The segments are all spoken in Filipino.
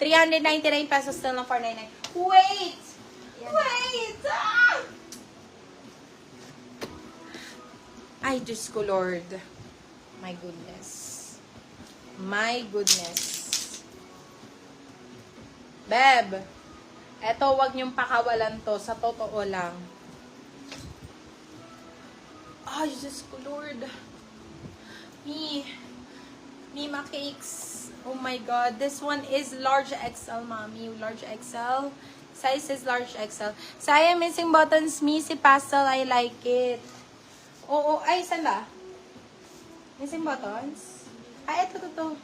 399 pesos still ng 499. Wait! Wait! Ah! Ay, Diyos ko, Lord. My goodness. My goodness. Beb, eto, wag niyong pakawalan to. Sa totoo lang. Ay, Diyos ko, Lord. Mima Cakes. Oh my God. This one is large XL, mommy. Large XL. Size is large XL. Sayang, missing buttons. Me, si pastel, I like it. Oo. Ay, saan ba? Missing buttons? Ay, ito.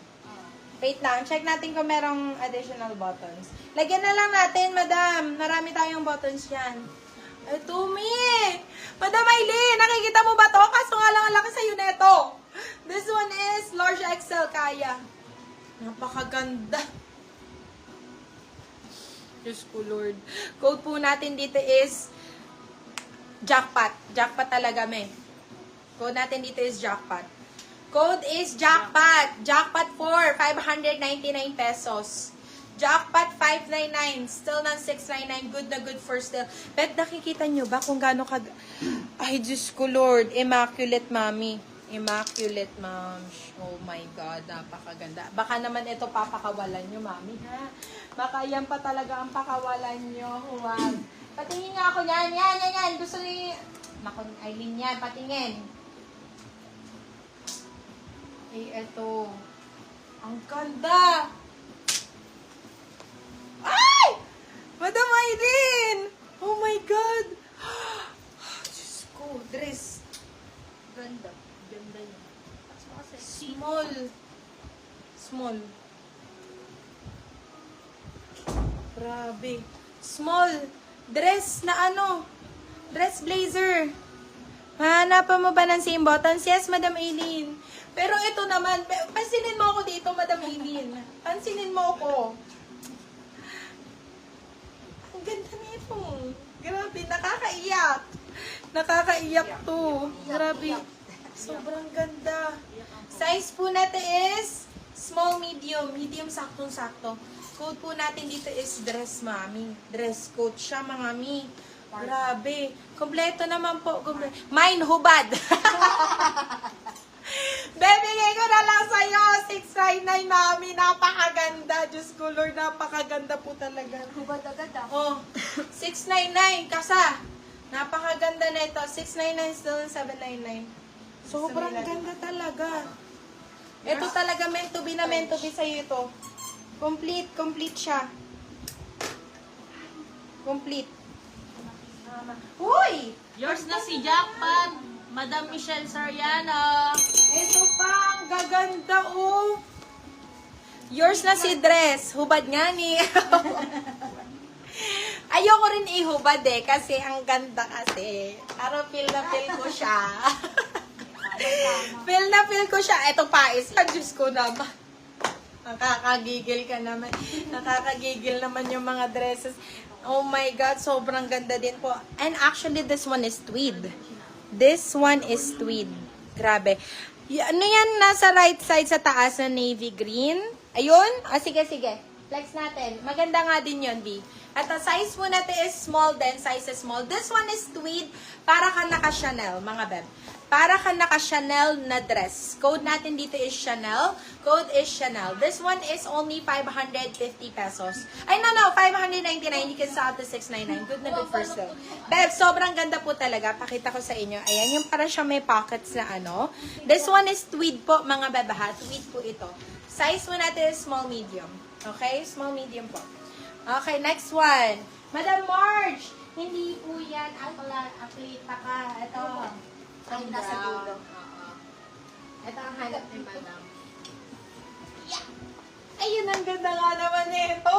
Wait lang. Check natin kung merong additional buttons. Lagyan na lang natin, madam. Marami tayong buttons yan. Ito, me. Madam Aileen, nakikita mo ba to? Kaso nga lang ang laki sa'yo neto. This one is large XL, kaya. Napakaganda. Diyos ko, Lord. Code po natin dito is jackpot. Jackpot talaga, me. Code natin dito is jackpot. Code is jackpot. Jackpot 4, 599 pesos. Jackpot 599. Still ng 699. Good na good for still. But nakikita nyo ba kung gaano kag... Ay, Diyos ko, Lord. Immaculate, mommy. Immaculate, ma'am. Oh my God, napakaganda. Baka naman ito papakawalan nyo, mami, ha? Baka yan pa talaga ang pakawalan nyo. Huwag. Patingin nga ako yan. Yan. Gusto ni... Naku, Aileen yan. Patingin. Eh, eto. Ang ganda! Ay! Madam Aileen! Oh my God! Diyos ko, dress. Ganda. Ganda yun. Small. Grabe. Small. Dress na ano? Dress blazer. Hanapan mo ba ng same buttons? Yes, Madam Aileen. Pero ito naman, pansinin mo ako dito, Madam Aileen. Pansinin mo ako. Ang ganda nito. Grabe, nakakaiyak. Nakakaiyak to. Grabe. Sobrang ganda. Size po natin is small, medium. Medium, saktong-sakto. Code po natin dito is dress, mami. Dress code siya, mga mi. Grabe. Kompleto naman po. Mine, hubad. Bebigay ko na lang sa'yo. 699, mami. Napakaganda. Diyos ko, Lord. Napakaganda po talaga. Hubad agad ah. Oh, 699. Kasa. Napakaganda na ito. 699 still 799. Sobrang ganda talaga. Ito talaga meant to be sa'yo ito. Complete siya. Complete. Uy! Yours na si Jackpot, Madam Michelle Soriano. Ito pa, ang gaganda, oh. Yours na si dress. Hubad nga ni. Ayoko rin ihubad kasi ang ganda kasi. Pero feel na feel ko siya. Feel na feel ko siya. Ito pa is, Diyos ko naman. Nakakagigil ka naman. Nakakagigil naman yung mga dresses. Oh my God, sobrang ganda din po. And actually, this one is tweed. This one is tweed. Grabe. Ano yan, nasa right side sa taas na navy green? Ayun? Sige. Flex natin. Maganda nga din yun, B. At ang size po natin is small din. Size is small. This one is tweed. Para ka naka-Chanel, mga beb. Para ka naka-Chanel na dress. Code natin dito is Chanel. Code is Chanel. This one is only 550 pesos. Ay, no, 599. You can sell to 699. Good na good for still. Beb, sobrang ganda po talaga. Pakita ko sa inyo. Ayan, yung para siya may pockets na ano. This one is tweed po, mga beb, ha. Tweed po ito. Size po natin is small, medium. Okay? Small, medium po. Okay, next one. Madam Marge, hindi po yan aklita ka. Ito. Ang nasa dulo. Ito ang hanap ni Madam. Yeah. Ayun, ang ganda nga naman ito.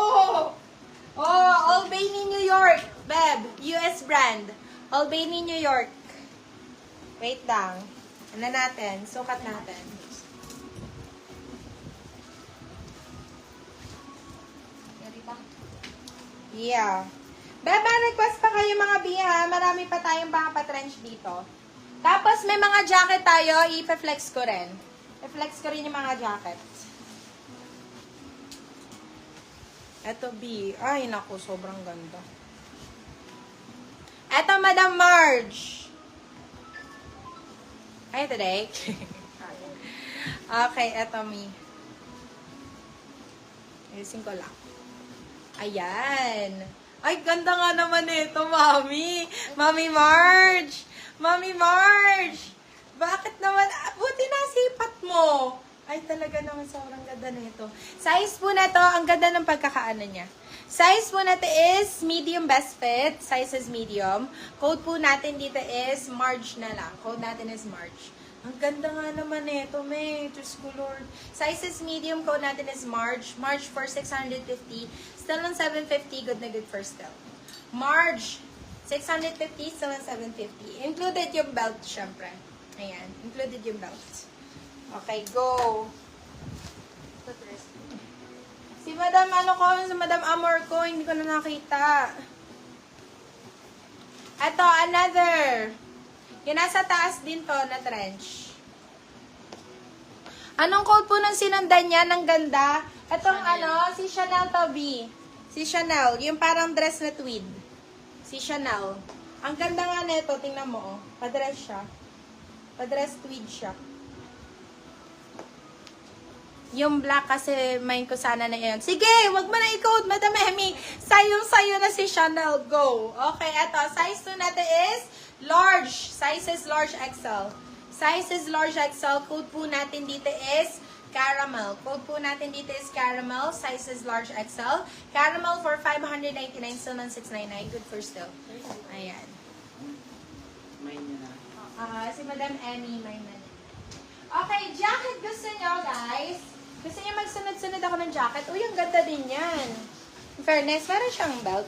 Oh, Albany, New York. Beb, US brand. Albany, New York. Wait lang. Ano natin? Sukat natin. Yeah. Beba, request pa kayo mga biha. Marami marami pa tayong mga pa-trench dito. Tapos, may mga jacket tayo. I-flex ko rin. I-flex ko rin yung mga jacket. Eto, B. Ay, naku, sobrang ganda. Eto, Madam Marge. Hi, today. Okay, eto, me. Ayusin ko lang. Ayan. Ay, ganda nga naman ito, Mami. Mami Marge. Mami Marge. Bakit naman? Buti nasipat mo. Ay, talaga naman sobrang ganda nito. Size po na to, ang ganda ng pagkakaano niya. Size po natin is medium best fit. Size is medium. Code po natin dito is Marge na lang. Code natin is Marge. Ang ganda nga naman nito, May. Diyos ko, Lord. Size is medium. Code natin is Marge. Marge for 650. Still on 750. Good na good for still. Marge. 650. Still on 750. Included yung belt, syempre. Ayan. Included yung belt. Okay, go. Si Madam si Madam Amor ko, hindi ko na nakita. Ito, another. Yung nasa taas din to na trench. Anong code po ng sinundan niya? Ang ganda. Itong si Chanel to, B. Si Chanel. Yung parang dress na tweed. Si Chanel. Ang ganda nga nito, tingnan mo, oh. Pa-dress siya. Pa-dress tweed siya. Yung black kasi main ko sana na yun. Sige, wag mo na i-code, Madam Emmy. Sayo na si Chanel. Go. Okay, eto. Size 2 natin is large. Size is large XL. Size is large XL. Code po natin dito is caramel. Code po natin dito is caramel. Size is large XL. Caramel for 599. Still on 699. Good for still. Ayan. Si Madam Emmy, may na. Okay, jacket gusto nyo, guys. Gusto niyo magsunod-sunod ako ng jacket? Uy, ang ganda din yan. In fairness, meron siyang belt.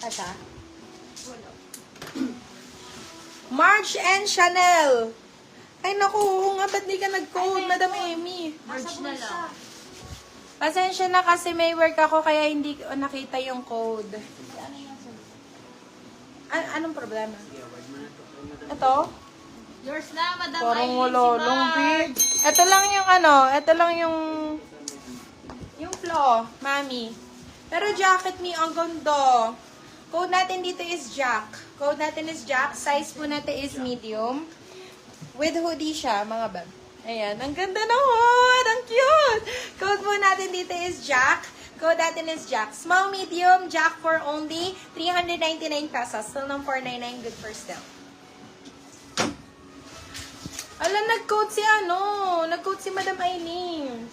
Asa? Marge and Chanel. Ay, naku, nga ba't di ka nag-code, Madam Amy? Marge na lang. Pasensya na kasi may work ako kaya hindi ko nakita yung code. Anong problema? Ito? Yours na, Madam Parang Eileen, wala si lang, babe. Marge. Ito lang yung flaw, Mami. Pero jacket me, ang ganda. Code natin dito is Jack. Code natin is Jack. Size po natin is medium. With hoodie siya, mga bag. Ayan, ang ganda naman. Ang cute. Code po natin dito is Jack. Code natin is Jack. Small, medium, Jack for only 399 pesos. Still ng 499, good for still. Alam, nag-code si Madam Eileen.